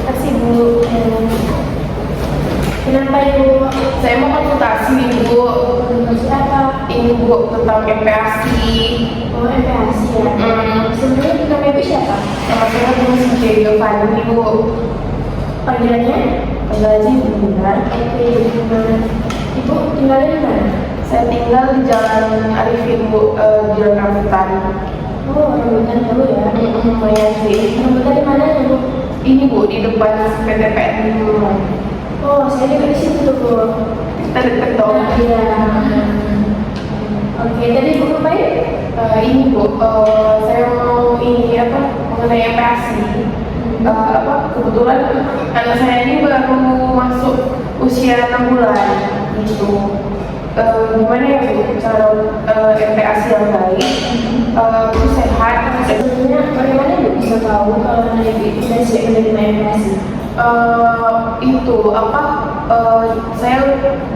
Kasih Bu. Kenapa Ibu? Saya mau konsultasi nih Bu. Konsultasi apa? Ini Bu tentang MPASI. Oh, MPASI ya? Sebenarnya nama Ibu siapa? Nama saya Bu Sintia Giovanni Bu. Panggilannya? Panggilannya Ibu Benar. Oke, Ibu Benar. Ibu tinggalnya di mana? Saya tinggal di Jalan Arifin Bu, Jalan Rambutan. Oh, Rambutan jauh ya? Lumayan sih. Rambutan di mana ya Bu? Ini Bu di depan PTPN dulu. Oh, saya juga di situ tuh Bu. Kita deket dong. Iya. Oke, tadi Ibu ngapain? Ini Bu, saya mau ini apa mengenai MPASI. Kebetulan anak saya ini baru masuk usia 6 bulan gitu. Gimana ya Bu cara MPASI yang baik, terus sehat. Sebenarnya bagaimana Ibu bisa tahu kalau anak Ibu itu sudah siap menerima MPASI? Saya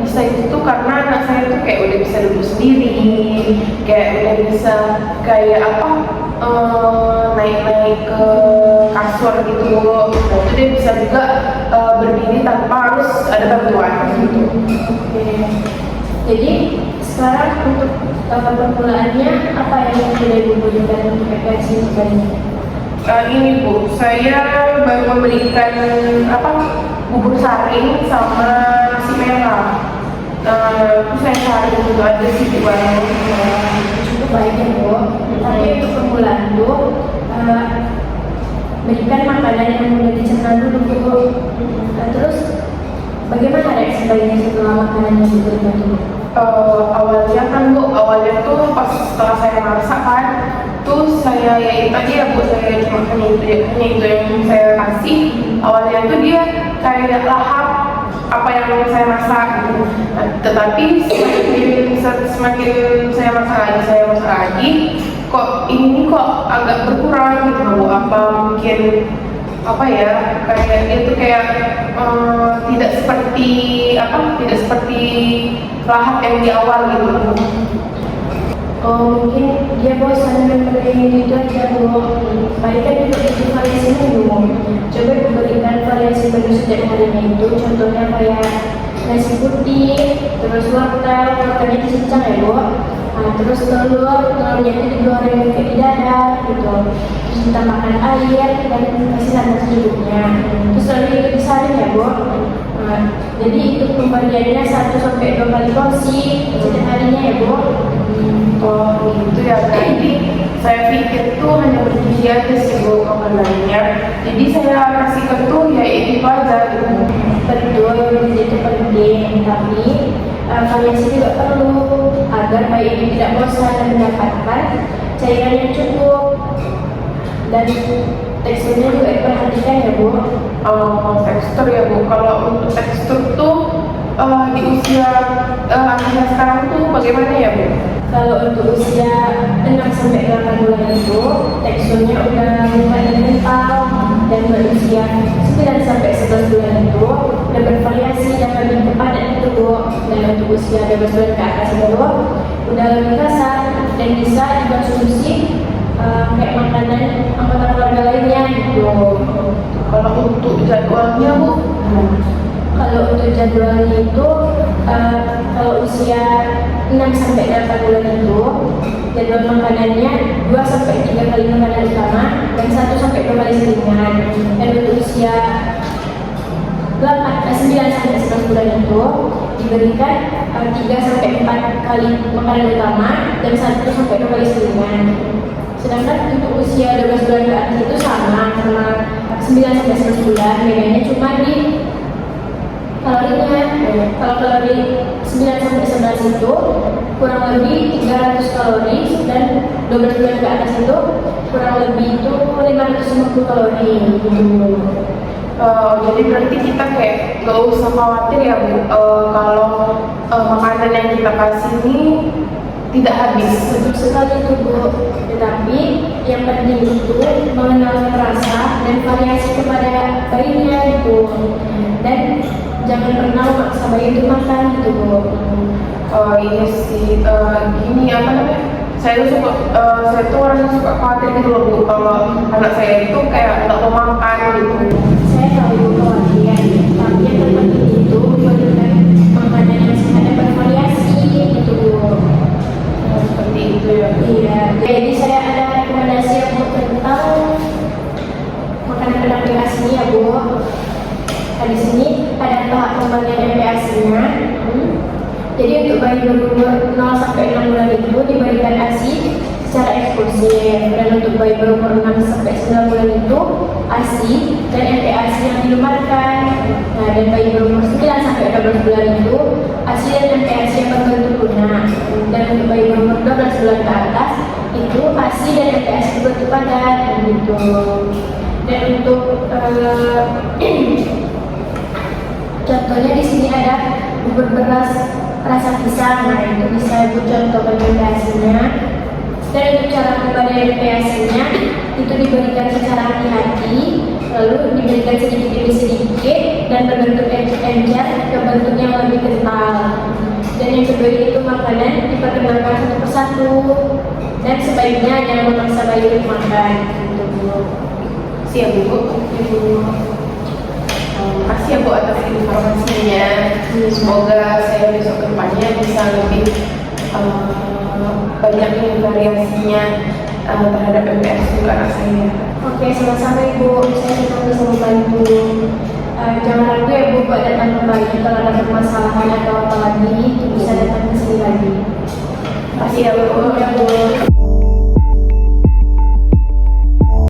bisa itu karena anak saya tuh kayak udah bisa duduk sendiri, kayak udah bisa kayak naik-naik ke kasur gitu. Nah, itu dia bisa juga berdiri tanpa harus ada bantuan gitu. Oke. Jadi sekarang untuk permulaannya apa yang sudah Ibu berikan untuk MPASI ini? Ini Bu, saya baru memberikan bubur saring sama nasi merah. Terus saya cari itu aja sih Bu. Cukup baik ya Bu. Tapi untuk permulaan Bu, berikan makanan yang mudah dicerna dulu Bu. Terus bagaimana reaksi bayinya setelah makanan yang diberikan dulu? Awalnya kan Bu, awalnya tuh pas setelah saya masak kan, tuh saya ya itu aja ya Bu, saya cuma hanya itu yang saya kasih. Awalnya tuh dia kayak lahap apa yang saya masak gitu. Nah, tetapi semakin saya masak lagi, kok ini kok agak berkurang gitu Bu. Apa mungkin kayak dia tuh kayak tidak seperti lahap yang di awal gitu. Oh, mungkin dia bosan dan pengen itu aja Bu. Baik kan juga itu variasi menu. Coba berikan variasi menu setiap harinya itu. Contohnya kayak nasi putih, terus wortelnya dicincang ya Bu. Terus telurnya itu digoreng ke dada gitu. Terus ditambahkan air dan kasih nasi secukupnya. Terus lalu itu disaring ya Bu. Jadi itu pembagiannya 1-2 kali porsi setiap harinya ya Bu. Oh gitu ya, jadi saya pikir tuh hanya bergizi aja sih Bu makanannya. Jadi saya kasihkan tuh ya itu aja gitu. Betul, gizi itu penting, tapi variasi juga perlu agar bayi ini tidak bosan dan mendapatkan cairan yang cukup dan teksturnya juga diperhatikan ya Bu. Tekstur ya Bu, kalau untuk tekstur tuh di usia anak sekarang tuh bagaimana ya Bu? Kalau untuk usia 6-8 bulan itu teksturnya udah lumayan kental, dan berusia 9-11 bulan itu udah bervariasi dan lebih padat itu Bu. Dan untuk usia 12 bulan ke atas itu udah lebih kasar dan bisa dikonsumsi kayak makanan anggota keluarga lainnya gitu. Kalau untuk jadwalnya Bu? Kalau untuk jadwalnya itu kalau usia 6-8 bulan itu jadwal makanannya 2-3 kali makanan utama dan 1-2 kali selingan. Dan untuk usia 9-11 bulan itu diberikan 3-4 kali makanan utama dan 1-2 kali selingan. Sedangkan untuk usia 12 bulan ke atas itu sama 9-11 bulan, bedanya cuma di kalorinya. Kalau kalori 9-11 itu kurang lebih 300 kalori dan 12 bulan ke atas itu kurang lebih itu 550 kalori gitu. Jadi berarti kita kayak gak usah khawatir ya Bu, kalau makanan yang kita kasih ini tidak habis. Betul sekali itu Bu. Tetapi yang penting itu mengenal rasa dan variasi kepada bayinya itu. Dan jangan pernah memaksa bayi untuk makan gitu Bu. Iya sih, gini saya tuh orang yang suka khawatir gitu loh Bu, kalau anak saya itu kayak nggak mau makan gitu. Saya Nah, di sini ada tahap pembagian MPASI-nya. Jadi untuk bayi berumur 0 sampai 6 bulan itu diberikan ASI secara eksklusif, dan untuk bayi berumur 6 sampai 9 bulan itu ASI dan MPASI yang dilumarkan. Nah, dan bayi berumur 9 sampai 12 bulan itu ASI dan MPASI yang berbentuk lunak. Dan untuk bayi berumur 12 bulan ke atas itu ASI dan MPASI berbentuk padat gitu. Dan untuk contohnya di sini ada bubur beras rasa pisang. Nah, itu bisa ibu contoh MPASI-nya. Dan untuk cara pemberian MPASI-nya itu diberikan secara hati-hati, lalu diberikan sedikit demi sedikit dan berbentuk encer ke bentuk yang lebih kental. Dan yang kedua itu makanan diperkenalkan satu persatu, dan sebaiknya jangan memaksa bayi untuk makan. Gitu, Bu. Siap Bu. Ibu. Makasih ya Bu atas informasinya. Semoga saya besok kedepannya bisa lebih banyak variasinya terhadap MPASI ke anak saya. Oke, sama-sama Ibu. Saya juga bisa membantu. Jangan ragu ya Bu buat datang kembali kalau ada permasalahan atau apa lagi, bisa datang ke sini lagi. Makasih ya Bu.